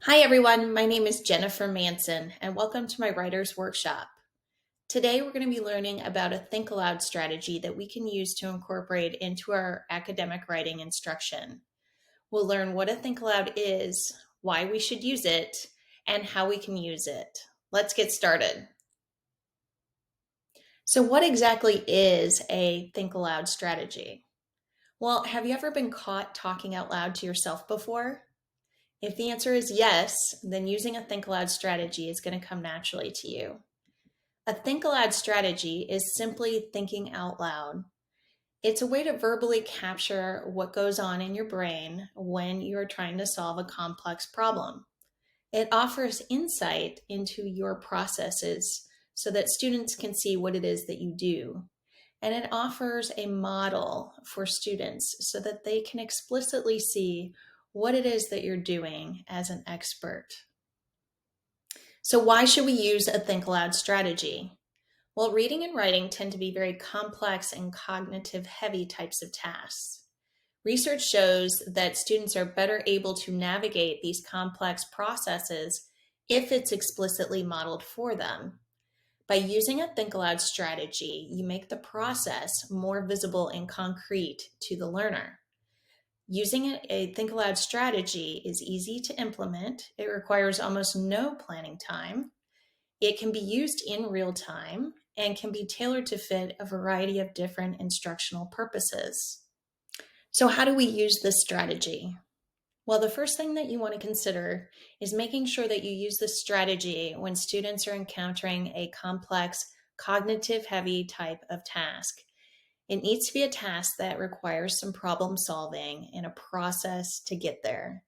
Hi everyone, my name is Jennifer Manson and welcome to my writer's workshop. Today we're going to be learning about a think aloud strategy that we can use to incorporate into our academic writing instruction. We'll learn what a think aloud is, why we should use it, and how we can use it. Let's get started. So what exactly is a think aloud strategy? Well, have you ever been caught talking out loud to yourself before? If the answer is yes, then using a think aloud strategy is going to come naturally to you. A think aloud strategy is simply thinking out loud. It's a way to verbally capture what goes on in your brain when you're trying to solve a complex problem. It offers insight into your processes so that students can see what it is that you do. And it offers a model for students so that they can explicitly see what it is that you're doing as an expert. So why should we use a think aloud strategy? Well, reading and writing tend to be very complex and cognitive heavy types of tasks. Research shows that students are better able to navigate these complex processes if it's explicitly modeled for them. By using a think aloud strategy, you make the process more visible and concrete to the learner. Using a think aloud strategy is easy to implement. It requires almost no planning time. It can be used in real time and can be tailored to fit a variety of different instructional purposes. So how do we use this strategy? Well, the first thing that you want to consider is making sure that you use this strategy when students are encountering a complex, cognitive heavy type of task. It needs to be a task that requires some problem solving and a process to get there.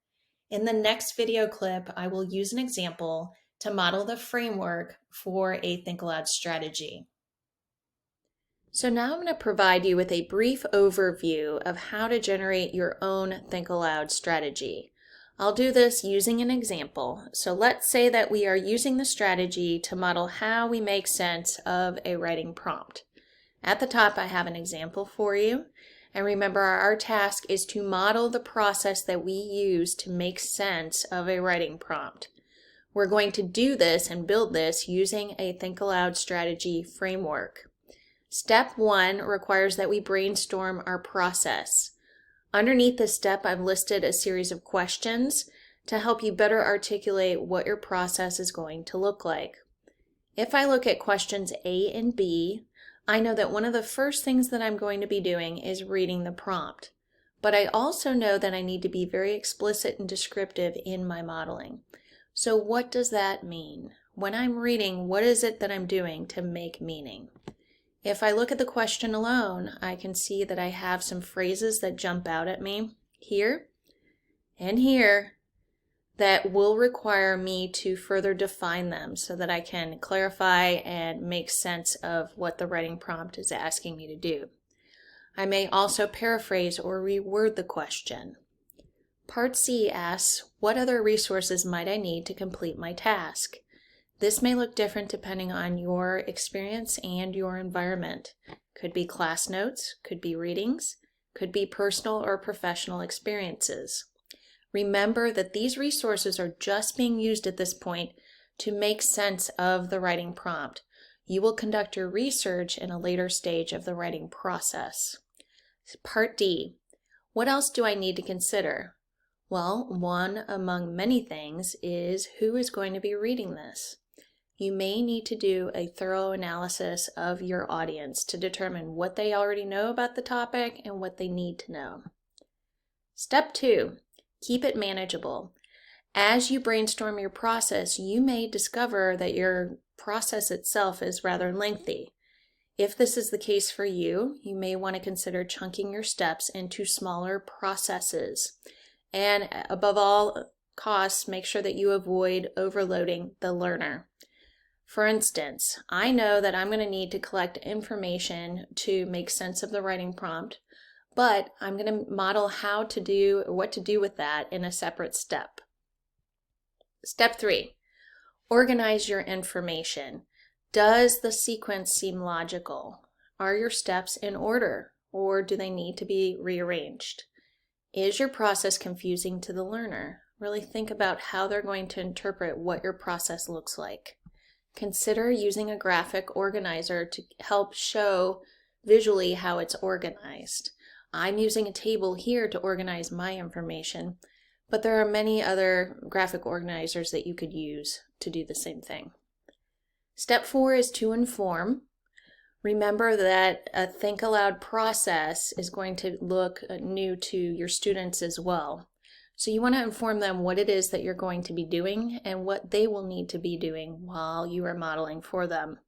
In the next video clip, I will use an example to model the framework for a think aloud strategy. So now I'm going to provide you with a brief overview of how to generate your own think aloud strategy. I'll do this using an example. So let's say that we are using the strategy to model how we make sense of a writing prompt. At the top, I have an example for you. And remember, our task is to model the process that we use to make sense of a writing prompt. We're going to do this and build this using a think aloud strategy framework. Step 1 requires that we brainstorm our process. Underneath this step, I've listed a series of questions to help you better articulate what your process is going to look like. If I look at questions A and B, I know that one of the first things that I'm going to be doing is reading the prompt. But I also know that I need to be very explicit and descriptive in my modeling. So what does that mean? When I'm reading, what is it that I'm doing to make meaning? If I look at the question alone, I can see that I have some phrases that jump out at me here and here that will require me to further define them so that I can clarify and make sense of what the writing prompt is asking me to do. I may also paraphrase or reword the question. Part C asks, what other resources might I need to complete my task? This may look different depending on your experience and your environment. Could be class notes, could be readings, could be personal or professional experiences. Remember that these resources are just being used at this point to make sense of the writing prompt. You will conduct your research in a later stage of the writing process. Part D, what else do I need to consider? Well, one among many things is who is going to be reading this. You may need to do a thorough analysis of your audience to determine what they already know about the topic and what they need to know. Step 2. Keep it manageable. As you brainstorm your process, you may discover that your process itself is rather lengthy. If this is the case for you, you may want to consider chunking your steps into smaller processes. And above all costs, make sure that you avoid overloading the learner. For instance, I know that I'm going to need to collect information to make sense of the writing prompt, but I'm going to model how to do or what to do with that in a separate step. Step 3, organize your information. Does the sequence seem logical? Are your steps in order, or do they need to be rearranged? Is your process confusing to the learner? Really think about how they're going to interpret what your process looks like. Consider using a graphic organizer to help show visually how it's organized. I'm using a table here to organize my information, but there are many other graphic organizers that you could use to do the same thing. Step 4 is to inform. Remember that a Think Aloud process is going to look new to your students as well. So you want to inform them what it is that you're going to be doing and what they will need to be doing while you are modeling for them.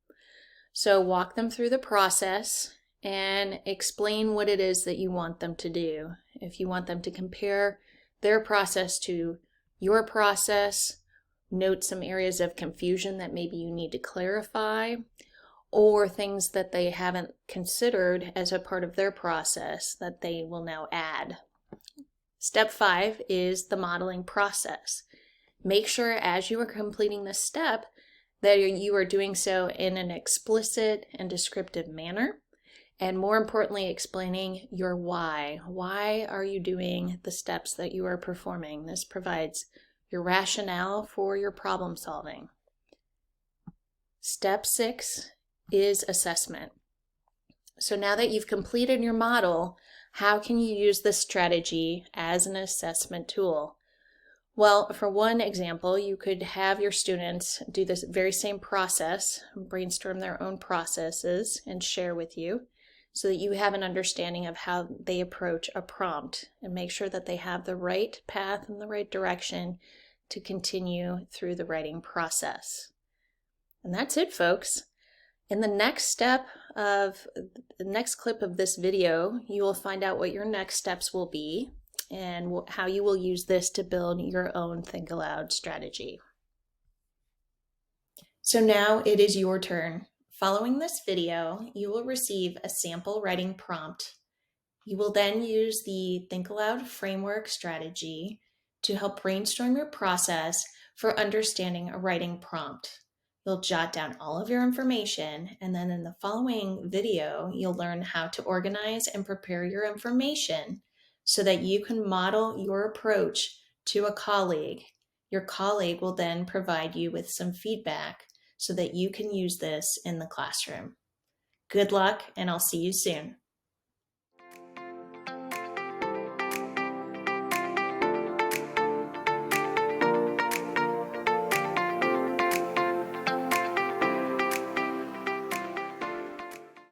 So walk them through the process and explain what it is that you want them to do. If you want them to compare their process to your process, note some areas of confusion that maybe you need to clarify, or things that they haven't considered as a part of their process that they will now add. Step 5 is the modeling process. Make sure as you are completing this step that you are doing so in an explicit and descriptive manner, and more importantly, explaining your why. Why are you doing the steps that you are performing? This provides your rationale for your problem solving. Step 6 is assessment. So now that you've completed your model, how can you use this strategy as an assessment tool? Well, for one example, you could have your students do this very same process, brainstorm their own processes, and share with you so that you have an understanding of how they approach a prompt and make sure that they have the right path and the right direction to continue through the writing process. And that's it, folks. In the next step of the next clip of this video, you will find out what your next steps will be and how you will use this to build your own Think Aloud strategy. So now it is your turn. Following this video, you will receive a sample writing prompt. You will then use the Think Aloud framework strategy to help brainstorm your process for understanding a writing prompt. You'll jot down all of your information, and then in the following video, you'll learn how to organize and prepare your information so that you can model your approach to a colleague. Your colleague will then provide you with some feedback so that you can use this in the classroom. Good luck, and I'll see you soon.